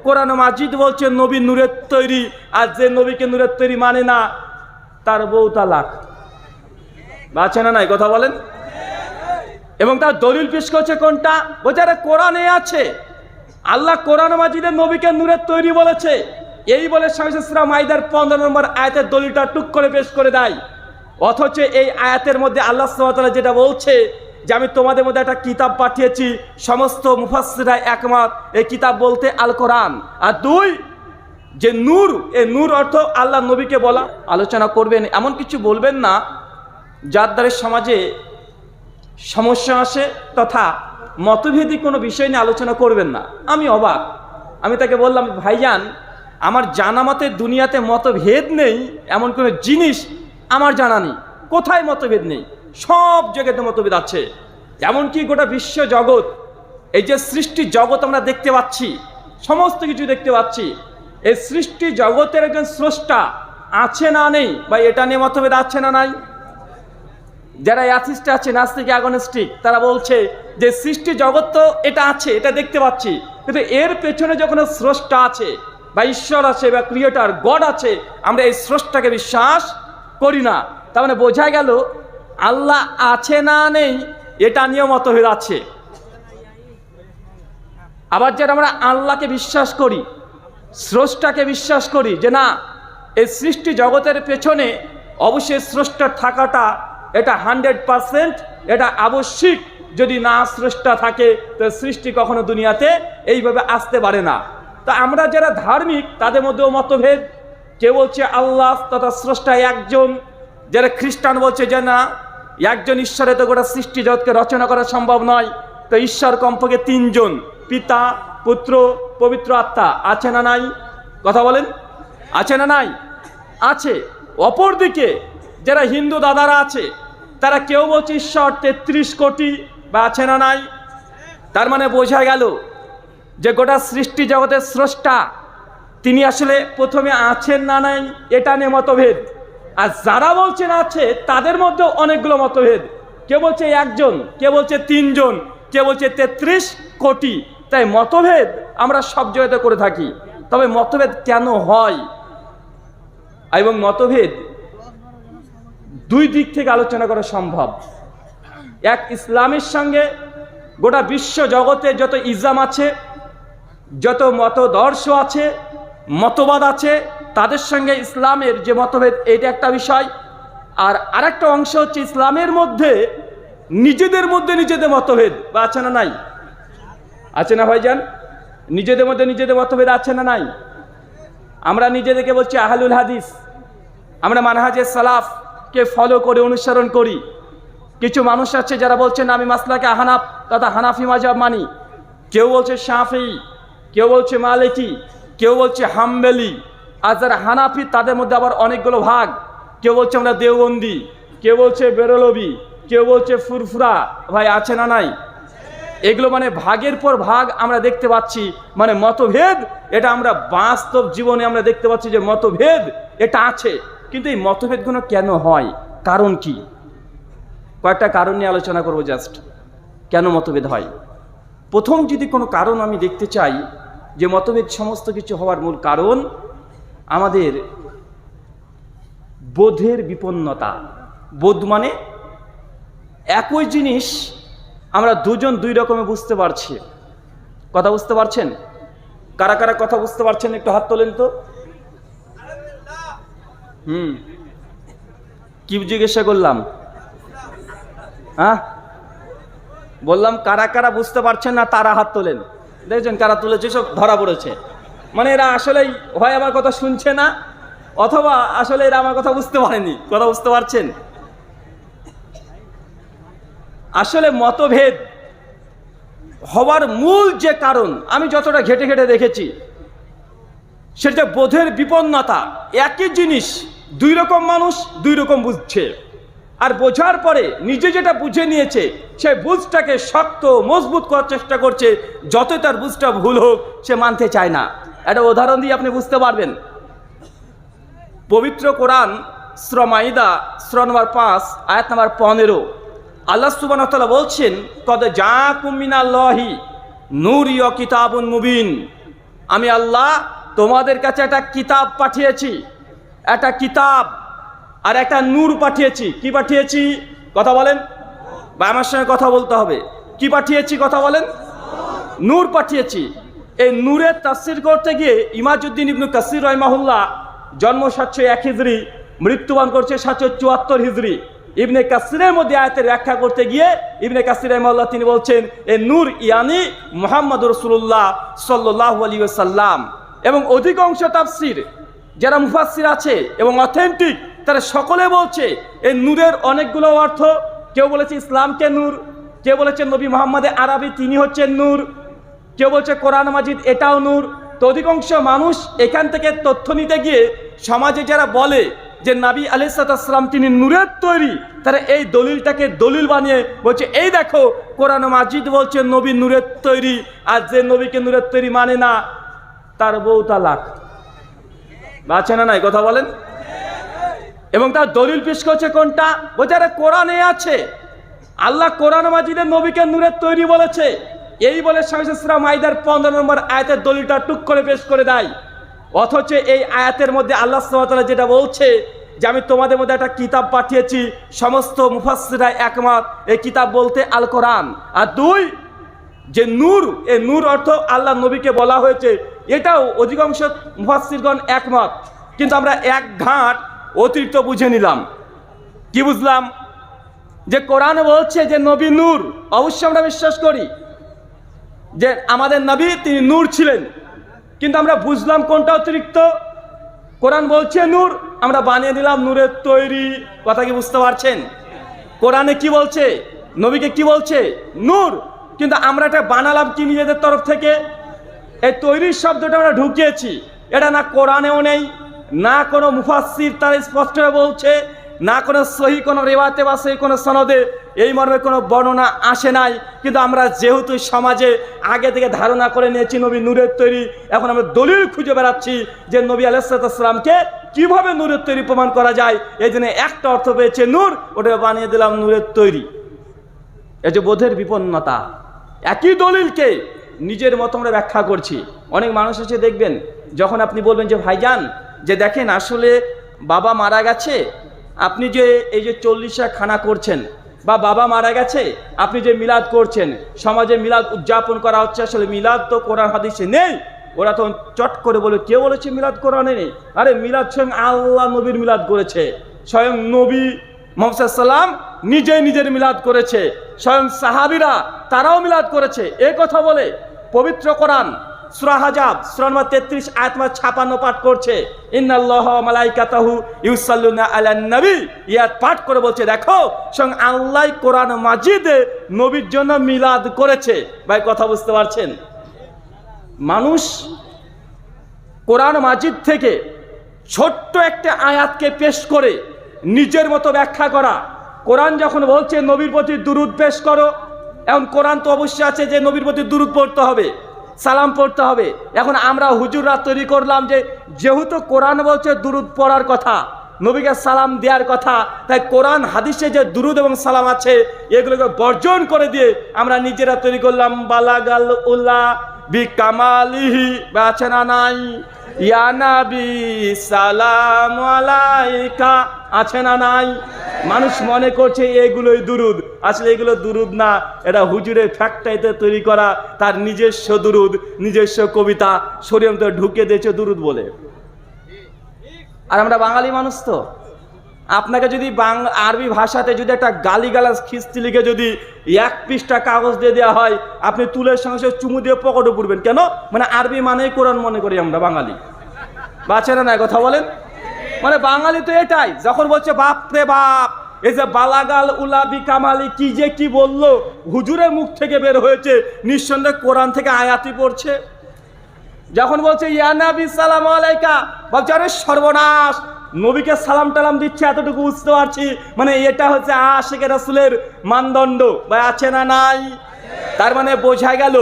কোরআন মাজিদ বলছে নবী নূরের তৈরি, আর যে নবীকে নূরের তৈরি মানে না তার বউ তালাক। আছে না নাই কথা বলেন? এবং তার দলিল পেশ করছে কোনটা? বলছে আরে কোরআনে আছে, আল্লাহ কোরআন মাজিদের নবীকে নূরের তৈরি বলেছে। এই বলে স্বামী সূরা মাইদার 15 নম্বর আয়াতের দলিলটা টুক করে পেশ করে দেয়। অথচ এই আয়াতের মধ্যে আল্লাহ সুবহানাহু ওয়া তাআলা যেটা বলছে যে আমি তোমাদের মধ্যে একটা কিতাব পাঠিয়েছি, সমস্ত মুফাসসিররা একমত এই কিতাব বলতে আল কোরআন। আর দুই, যে নূর, এই নূর অর্থ আল্লাহ নবীকে বলা। আলোচনা করবেন, এমন কিছু বলবেন না যার দ্বারা সমাজে সমস্যা আসে, তথা মতভেদী কোনো বিষয় নিয়ে আলোচনা করবেন না। আমি অবাক, আমি তাকে বললাম ভাইজান আমার জানা মতে দুনিয়াতে মতভেদ নেই এমন কোনো জিনিস আমার জানা নেই। কোথায় মতভেদ নেই? সব জায়গাতে মতভেদ আছে। এমনকি গোটা বিশ্ব জগৎ, এই যে সৃষ্টি জগৎ আমরা দেখতে পাচ্ছি, সমস্ত কিছু দেখতে পাচ্ছি, এই সৃষ্টি জগতের একজন স্রষ্টা আছে না নেই, বা এটা নিয়ে মতভেদ আছে না নাই? যারা অ্যাথিস্ট আছে, নাস্তিক, অ্যাগনস্টিক, তারা বলছে যে সৃষ্টি জগৎ তো এটা আছে, এটা দেখতে পাচ্ছি, কিন্তু এর পেছনে যখন স্রষ্টা আছে বা ঈশ্বর আছে বা ক্রিয়েটর গড আছে, আমরা এই স্রষ্টাকে বিশ্বাস করি না। তার মানে বোঝা গেল আল্লাহ আছে না নেই এটা নিয়েও মতভেদ আছে। আবার যারা আমরা আল্লাহকে বিশ্বাস করি, স্রষ্টাকে বিশ্বাস করি যে না এই সৃষ্টি জগতের পেছনে অবশ্যই স্রষ্টার থাকাটা এটা 100%, এটা আবশ্যিক। যদি না স্রষ্টা থাকে তো সৃষ্টি কখনো দুনিয়াতে এইভাবে আসতে পারে না। তা আমরা যারা ধার্মিক তাদের মধ্যেও মতভেদ। কেউ বলছে আল্লাহ তথা স্রষ্টা একজন, যারা খ্রিস্টান বলছে যে না একজন ঈশ্বরে তো গোটা সৃষ্টি জগৎকে রচনা করা সম্ভব নয়, তো ঈশ্বর কমপক্ষে 3 জন, পিতা, পুত্র, পবিত্র আত্মা। আছে না নাই কথা বলেন? আছে না নাই? আছে। অপরদিকে যারা হিন্দু দাদারা আছে তারা কেউ বলছে ঈশ্বর 33 কোটি, বা আছে না নাই? তার মানে বোঝা গেল যে গোটা সৃষ্টি জগতের স্রষ্টা তিনি আসলে প্রথমে আছেন না নাই এটা নিয়ে মতভেদ। আর যারা বলছেন আছে তাদের মধ্যেও অনেকগুলো মতভেদ। কে বলছে একজন, কে বলছে 3 জন, কে বলছে 33 কোটি। তাই মতভেদ আমরা সব জায়গাতে করে থাকি। তবে মতভেদ কেন হয় এবং মতভেদ দুই দিক থেকে আলোচনা করা সম্ভব। এক, ইসলামের সঙ্গে গোটা বিশ্ব জগতে যত ইসলাম আছে, যত মতদর্শ আছে, মতবাদ আছে, তাদের সঙ্গে ইসলামের যে মতভেদ এটা একটা বিষয়। আর আরেকটা অংশ হচ্ছে ইসলামের মধ্যে নিজেদের মতভেদ, বা আছে না নাই? আছে না ভাইজান? নিজেদের মধ্যে নিজেদের মতভেদ আছে না নাই? আমরা নিজেদেরকে বলছি আহলুল হাদিস, আমরা মানহাজে সালাফকে ফলো করে অনুসরণ করি। কিছু মানুষ আছে যারা বলছেন আমি মাসলাকে হানাফ তথা হানাফি মাযহাব মানি। কেউ বলছে শাফিঈ, কেউ বলছে মালিকি, কেউ বলছে হাম্বলি। আর যারা হানাফি তাদের মধ্যে আবার অনেকগুলো ভাগ। কেউ বলছে আমরা দেওবন্দি, কেউ বলছে বেরলভি, কেউ বলছে ফুরফুরা। ভাই আছে না নাই? এগুলো মানে ভাগের পর ভাগ আমরা দেখতে পাচ্ছি। মানে মতভেদ এটা আমরা বাস্তব জীবনে আমরা দেখতে পাচ্ছি যে মতভেদ এটা আছে। কিন্তু এই মতভেদগুলো কেন হয়, কারণ কি? কয়েকটা কারণ নিয়ে আলোচনা করবো। জাস্ট কেন মতভেদ হয়। প্রথম যদি কোনো কারণ আমি দেখতে চাই যে মতভেদ সমস্ত কিছু হওয়ার মূল কারণ আমাদের বোধের বিপন্নতা। বোধ মানে একই জিনিস আমরা দুজন দুই রকমে বুঝতে পারছি। কথা বুঝতে পারছেন? কারা কারা কথা বুঝতে পারছেন একটু হাত তোলেন তো। কি জিজ্ঞাসা করলাম? হ্যাঁ বললাম কারা কারা বুঝতে পারছেন না তারা হাত তোলেন। দেখছেন কারা তুলেছে, সব ধরা পড়েছে। মানে এরা আসলেই হয় আমার কথা শুনছে না, অথবা আসলে এরা আমার কথা বুঝতে পারেনি। কথা বুঝতে পারছেন? আসলে মতভেদ হওয়ার মূল যে কারণ আমি যতটা ঘেটে ঘেটে দেখেছি সেটা বোধের বিপন্নতা। একই জিনিস দুই রকম মানুষ দুই রকম বুঝছে, আর বোঝার পরে নিজে যেটা বুঝে নিয়েছে সেই বুঝটাকে শক্ত মজবুত করার চেষ্টা করছে। যতই তার বুঝটা ভুল হোক সে মানতে চায় না। একটা উদাহরণ দিয়ে আপনি বুঝতে পারবেন। পবিত্র কোরআন সূরা মাইদা সূরা নম্বর 5 আয়াত নম্বর 15 আল্লাহ সুবহানাহু ওয়া তাআলা বলছেন কদ জাআকুম মিনাল্লাহি নূরুন ওয়া কিতাবুন মুবিন। আমি আল্লাহ তোমাদের কাছে একটা কিতাব পাঠিয়েছি, একটা কিতাব আর একটা নূর পাঠিয়েছি। কি পাঠিয়েছি? কথা বলেন, বা আমার সঙ্গে কথা বলতে হবে। কি পাঠিয়েছি? কথা বলেন। নূর পাঠিয়েছি। এই নূরের তাফসীর করতে গিয়ে ইমাজউদ্দিন ইবনে কাসির রাহিমাহুল্লাহ, জন্ম 701 হিজরি, মৃত্যুবরণ করছে 774 হিজরি। ইবনে কাসিরের মধ্যে আয়াতের ব্যাখ্যা করতে গিয়ে ইবনে কাসির রাহিমাহুল্লাহ তিনি বলছেন, এই নূর ইয়ানি মুহাম্মদুর রাসূলুল্লাহ সাল্লাল্লাহু আলাইহি ওয়াসাল্লাম। এবং অধিকাংশ তাফসীর যারা মুফাসসির আছে এবং অথেন্টিক, তারা সকলে বলছে এই নূরের অনেকগুলো অর্থ। কেউ বলেছে ইসলামকে নূর, কেউ বলেছে নবী মুহাম্মদে আরবি তিনি হচ্ছেন নূর, কেউ বলছে কোরআন মাজিদ এটাও নূর। তো অধিকাংশ মানুষ এখান থেকে তথ্য নিতে গিয়ে সমাজে যারা বলে যে নবী আলাইহিস সালাম তিনি নূরের তৈরি, তারা এই দলিলটাকে দলিল বানিয়ে বলছে এই দেখো কোরআন মাজিদ বলছে নবী নূরের তৈরি, আর যে নবীকে নূরের তৈরি মানে না তার বউ তালাক। আছে না নাই? কথা বলেন। এবং তার দলিল পেশ করছে কোনটা? বলছে আরে কোরআনে আছে, আল্লাহ কোরআন মাজিদে নবীকে নূরের তৈরি বলেছে। এই বলে সূরা মাইদার 15 নম্বর আয়াতের দলিলটা টুক করে পেশ করে দেয়। অথচ এই আয়াতের মধ্যে আল্লাহ সুবহানাহু ওয়া তাআলা যেটা বলছে যে আমি তোমাদের মধ্যে একটা কিতাব পাঠিয়েছি, সমস্ত মুফাসসিররা একমত এই কিতাব বলতে আল কোরআন। আর দুই, যে নূর, এই নূর অর্থ আল্লাহ নবীকে বলা হয়েছে, এটাও অধিকাংশ মুফাসসিরগণ একমত। কিন্তু আমরা এক ঘাট অতিরিক্ত বুঝে নিলাম। কি বুঝলাম? যে কোরআন বলছে যে নবী নূর, অবশ্যই আমরা বিশ্বাস করি যে আমাদের নবী তিনি নূর ছিলেন, কিন্তু আমরা বুঝলাম কোনটা অতিরিক্ত? কোরআন বলছে নূর, আমরা বানিয়ে দিলাম নূরের তৈরি। কথা কি বুঝতে পারছেন? কোরআনে কি বলছে? নবীকে কি বলছে? নূর। কিন্তু আমরা এটা বানালাম কি নিজেদের তরফ থেকে? এই তৈরির শব্দটা আমরা ঢুকিয়েছি। এটা না কোরআনেও নেই, না কোনো মুফাসসির তার স্পষ্ট বলছে, না কোনো সহি কোনো রিওয়ায়াতে বা সেই কোনো সনদে এই মর্মে কোনো বর্ণনা আসে নাই। কিন্তু আমরা যেহেতু সমাজে আগে থেকে ধারণা করে নিয়েছি নবী নূরের তৈরি, এখন আমরা দলিল খুঁজে বেড়াচ্ছি যে নবী আলাইহিস সালামকে কিভাবে নূরের তৈরি প্রমাণ করা যায়। এই জন্য একটা অর্থ পেয়েছে নূর, ওটা বানিয়ে দিলাম নূরের তৈরি। এই যে বোধের বিপন্নতা, একই দলিলকে নিজের মতো আমরা ব্যাখ্যা করছি। অনেক মানুষ এসে দেখবেন, যখন আপনি বলবেন যে ভাইজান যে দেখেন আসলে বাবা মারা গেছে, আপনি যে এই যে 40 খানা করছেন, বা বাবা মারা গেছে আপনি যে মিলাদ করছেন, সমাজে মিলাদ উদযাপন করা হচ্ছে, আসলে মিলাদ তো কোরআন হাদিসে নেই। ওরা তখন চট করে বলে কে বলেছে মিলাদ কোরআনে নেই? আরে মিলাদ স্বয়ং আল্লাহ নবীর মিলাদ করেছে, স্বয়ং নবী মুহাম্মদ সাল্লাম নিজেই নিজের মিলাদ করেছে, স্বয়ং সাহাবীরা তারাও মিলাদ করেছে। এই কথা বলে পবিত্র কোরআন সূরা হাজাব সূরা নম্বর 33 আয়াত নম্বর 56 পাঠ করছে, ইন্নাল্লাহা ওয়া মালাইকাতাহু ইউসাল্লুনা আলান নবী। ইয়াত পাঠ করে বলছে দেখো স্বয়ং আল্লাহ কোরআন মাজিদে নবীর জন্য মিলাদ করেছে। ভাই কথা বুঝতে পারছেন? মানুষ কোরআন মাজিদ থেকে ছোট্ট একটা আয়াতকে পেশ করে নিজের মতো ব্যাখ্যা করা। কোরআন যখন বলছে নবীর প্রতি দুরূদ পেশ করো, এখন কোরআন তো অবশ্যই আছে যে নবীর প্রতি দুরূদ পড়তে হবে, সালাম পড়তে হবে। এখন আমরা হুজুররা তৈরি করলাম যে যেহেতু কোরআন বলছে দুরূদ পড়ার কথা, নবীকে সালাম দেওয়ার কথা, তাই কোরআন হাদিসে যে দুরূদ এবং সালাম আছে এগুলোকে বর্জন করে দিয়ে আমরা নিজেরা তৈরি করলাম বালাগাল উল্লাহ বিকামালিহি। বা আছে না নাই? ইয়া নবী সালাম আলাইকা, আছে না নাই? মানুষ মনে করছে এগুলোই দুরূদ, আসলে এগুলো দুরূদ না, এটা হুজুরের ফ্যাক্টরিতে তৈরি করা তার নিজস্ব দুরূদ, নিজস্ব কবিতা শরীয়তে ঢুকে দিয়েছে দুরূদ বলে। আর আমরা বাঙালি মানুষ, তো আপনাকে যদি আরবি ভাষাতে যদি একটা গালিগালাজ খিস্তি লিখে যদি 1 পৃষ্ঠা কাগজ দিয়ে দেওয়া হয়, আপনি তুলের সঙ্গে চুমু দিয়ে পকেটে পুরবেন কেন? মানে আরবি মানেই কোরআন মনে করি আমরা বাঙালি। বাচ্চারা নাই কথা বলেন, মানে বাঙালি তো এটাই। যখন বলছে বাপ রে বাপ, এই যে বালাগাল উলাবি কামালি কি যে কি বললো, হুজুরের মুখ থেকে বের হয়েছে, নিঃসন্দেহে কোরআন থেকে আয়াতই পড়ছে। যখন বলছে ইয়া নবী সালাম আলাইকা, বলছে আরে সর্বনাশ, নবীকে সালাম টালাম দিচ্ছে, এতটুকু বুঝতে পারছি, মানে এটা হচ্ছে আশিকে রাসূলের মানদণ্ড। বা আছে না নাই? তার মানে বোঝা গেল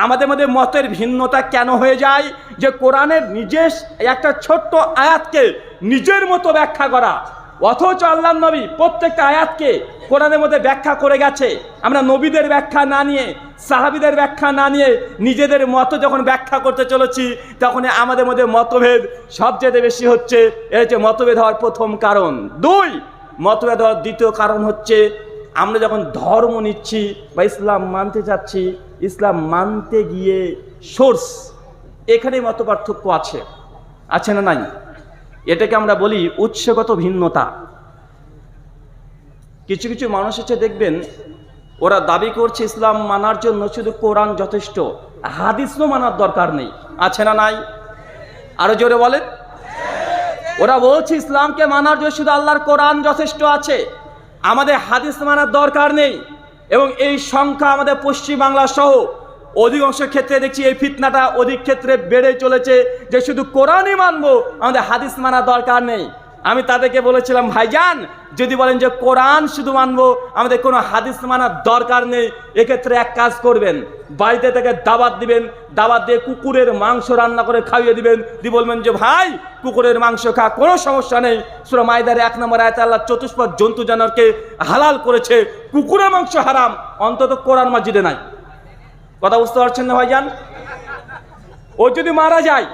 আমাদের মধ্যে মতের ভিন্নতা কেন হয়ে যায়, যে কোরআনের নিজের একটা ছোট্ট আয়াতকে নিজের মতো ব্যাখ্যা করা। অথচ আল্লাহর নবী প্রত্যেকটা আয়াতকে কোরআনের মধ্যে ব্যাখ্যা করে গেছে। আমরা নবীদের ব্যাখ্যা না নিয়ে, সাহাবীদের ব্যাখ্যা না নিয়ে নিজেদের মতো যখন ব্যাখ্যা করতে চলেছি, তখন আমাদের মধ্যে মতভেদ সবচেয়ে বেশি হচ্ছে। এর হচ্ছে মতভেদ হওয়ার প্রথম কারণ। দুই, মতভেদ হওয়ার দ্বিতীয় কারণ হচ্ছে আমরা যখন ধর্ম নিচ্ছি বা ইসলাম মানতে চাচ্ছি, ইসলাম মানতে গিয়ে সোর্স, এখানে মত পার্থক্য আছে না নাই? এটাকে আমরা বলি উৎসগত ভিন্নতা। কিছু কিছু মানুষ হচ্ছে দেখবেন, ওরা দাবি করছে ইসলাম মানার জন্য শুধু কোরআন যথেষ্ট, হাদিসও মানার দরকার নেই। আছে না নাই? আরো জোরে বলেন। ওরা বলছে ইসলামকে মানার জন্য শুধু আল্লাহর কোরআন যথেষ্ট আছে, আমাদের হাদিস মানার দরকার নেই। এবং এই সংখ্যা আমাদের পশ্চিমবাংলা সহ অধিকাংশ ক্ষেত্রে দেখছি এই ফিতনাটা অধিক ক্ষেত্রে বেড়ে চলেছে যে শুধু কোরআনই মানবো, আমাদের হাদিস মানার দরকার নেই। আমি তাদেরকে বলেছিলাম, ভাইজান যদি বলেন যে কোরআন শুধু মানবো, আমাদের কোনো হাদিস মানার দরকার নেই, এক্ষেত্রে এক কাজ করবেন, বাড়িতে থেকে দাওয়াত দিবেন, দাওয়াত দিয়ে কুকুরের মাংস রান্না করে খাইয়ে দিবেন, দিয়ে বলবেন যে ভাই কুকুরের মাংস খা, কোনো সমস্যা নেই। সূরা মাইদার 1 নম্বর আয়াতে আল্লাহ চতুষ্পদ জন্তু জানোয়ারকে হালাল করেছে, কুকুরের মাংস হারাম, অন্তত কোরআন মাজিদে নাই। কথা বুঝতে পারছেন না ভাইজান? ও যদি মারা যায়,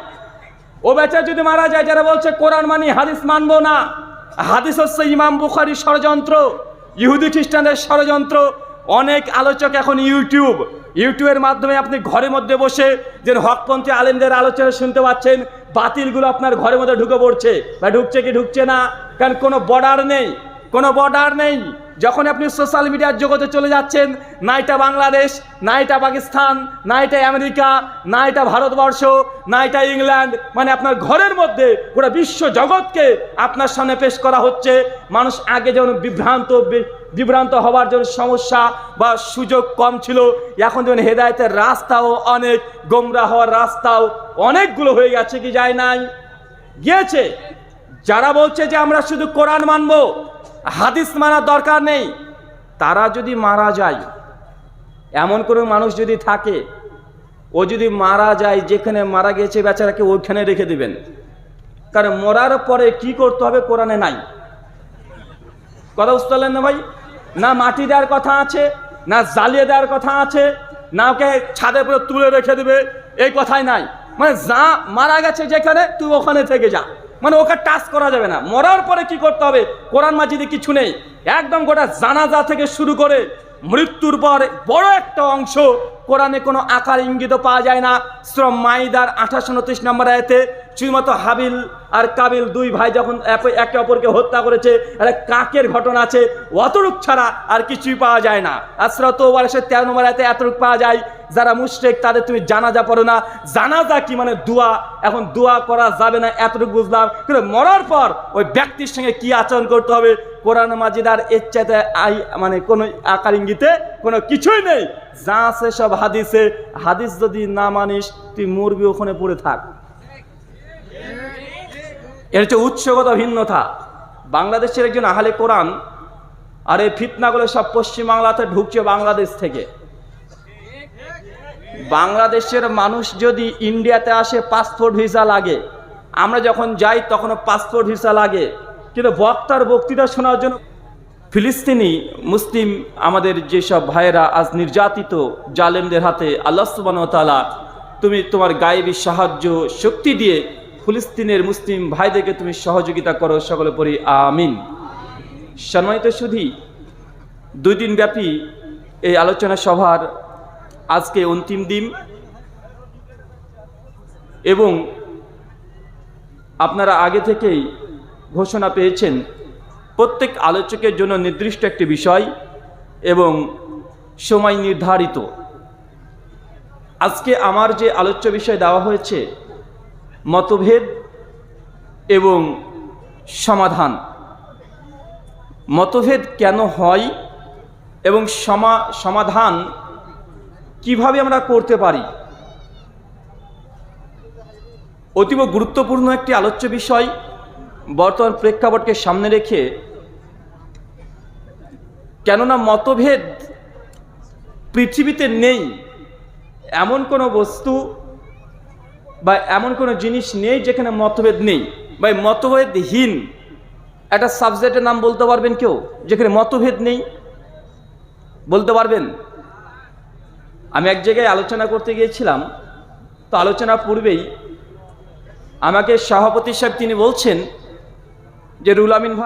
ও বেচা যদি মারা যায়, যারা বলছে কোরআন মানি হাদিস মানবো না, হাদিস হচ্ছে ইমাম বুখারীর ষড়যন্ত্র, ইহুদি খ্রিস্টানদের ষড়যন্ত্র। অনেক আলোচক এখন ইউটিউবের মাধ্যমে আপনি ঘরের মধ্যে বসে যে হকপন্থী আলেমদের আলোচনা শুনতে পাচ্ছেন, বাতিলগুলো আপনার ঘরের মধ্যে ঢুকে পড়ছে, বা ঢুকছে কি ঢুকছে না, কারণ কোনো বর্ডার নেই। যখন আপনি সোশ্যাল মিডিয়ার জগতে চলে যাচ্ছেন, না এটা বাংলাদেশ, না এটা পাকিস্তান, না এটা আমেরিকা, না এটা ভারতবর্ষ, না এটা ইংল্যান্ড, মানে আপনার ঘরের মধ্যে পুরো বিশ্ব জগৎকে আপনার সামনে পেশ করা হচ্ছে। মানুষ আগে যেমন বিভ্রান্ত হওয়ার জন্য সমস্যা বা সুযোগ কম ছিল, এখন যেমন হেদায়েতের রাস্তাও অনেক, গোমরা হওয়ার রাস্তাও অনেকগুলো হয়ে গেছে, কি যায় নাই? গিয়েছে। যারা বলছে যে আমরা শুধু কোরআন মানবো, হাদিস মানার দরকার নেই, তারা যদি মারা যায়, এমন কোনো মানুষ যদি থাকে, ও যদি মারা যায়, যেখানে মারা গেছে বেচারাকে ওইখানে রেখে দিবেন, কারণ মরার পরে কি করতে হবে কোরআনে নাই। কথা বুঝতে পারলেন না ভাই? না মাটি দেওয়ার কথা আছে, না জ্বালিয়ে দেওয়ার কথা আছে, না ওকে ছাদের উপরে তুলে রেখে দিবে, এই কথাই নাই। মানে যা মারা গেছে যেখানে, তুই ওখানে থেকে যা, মানে ওকে টাচ করা যাবে না। মরার পরে কি করতে হবে কোরআন মাজিদে কিছু নেই। একদম গোটা জানাজা থেকে শুরু করে মৃত্যুর পর বড় একটা অংশ কোরআনে কোনো আকার ইঙ্গিত পাওয়া যায় না। সূরা মাইদার 28-29 নম্বর আয়াতে শুধুমাত্র হাবিল আর কাবিল দুই ভাই যখন একে অপরকে হত্যা করেছে, একটা কাকের ঘটনা আছে, অতটুক ছাড়া আর কিছুই পাওয়া যায় না। আর সূরা তাওবার 13 নম্বর আয়াতে এতটুক পাওয়া যায়, যারা মুশরিক তাদের তুমি জানাজা পড়ো না। জানাজা কি মানে দোয়া, এখন দোয়া করা যাবে না, এতটুকু বুঝলাম। কিন্তু মরার পর ওই ব্যক্তির সঙ্গে কি আচরণ করতে হবে কোরআন মাজিদ আর এর চাইতে মানে কোনো আকার ইঙ্গিতে কোনো কিছুই নেই। যা আছে সব হাদিসে। হাদিস যদি না মানিস, তুই মরবি, ওখানে পড়ে থাক। এর হচ্ছে উৎসগত ভিন্নতা। বাংলাদেশের একজন আহলে কোরআন, আর এই ফিতনাগুলো সব পশ্চিমবাংলাতে ঢুকছে বাংলাদেশ থেকে। বাংলাদেশের মানুষ যদি ইন্ডিয়াতে আসে পাসপোর্ট ভিসা লাগে, আমরা যখন যাই তখনও পাসপোর্ট ভিসা লাগে, কিন্তু বক্তার বক্তৃতা শোনার জন্য ফিলিস্তিনি মুসলিম আমাদের যেসব ভাইয়েরা আজ নির্যাতিত জালেমদের হাতে, আল্লাহ সুবহানাহু ওয়া তাআলা তুমি তোমার গায়েবী সাহায্য শক্তি দিয়ে ফিলিস্তিনের মুসলিম ভাইদেরকে তুমি সহযোগিতা করো, সকলে পড়ি আমিন। সম্মানিত সুধী, 2 দিন ব্যাপী এই আলোচনা সভার আজকে অন্তিম দিন, এবং আপনারা আগে থেকেই ঘোষণা পেয়েছেন প্রত্যেক আলোচকের জন্য নির্দিষ্ট একটি বিষয় এবং সময় নির্ধারিত। আজকে আমার যে আলোচ্য বিষয় দেওয়া হয়েছে মতভেদ এবং সমাধান। মতভেদ কেন হয় এবং সমাধান কিভাবে আমরা করতে পারি, অতীব গুরুত্বপূর্ণ একটি আলোচ্য বিষয়। বর্তমান প্রেক্ষাপটকে সামনে রেখে, কেননা মতভেদ পৃথিবীতে নেই এমন কোনো বস্তু বা এমন কোনো জিনিস নেই যেখানে মতভেদ নেই, বা মতভেদহীন একটা সাবজেক্টের নাম বলতে পারবেন কেউ যেখানে মতভেদ নেই? বলতে পারবেন? আমি এক জায়গায় আলোচনা করতে গিয়েছিলাম, তো আলোচনা পূর্বেই আমাকে সভাপতি সাহেব তিনি বলছেন যে রুহুল আমিন ভাই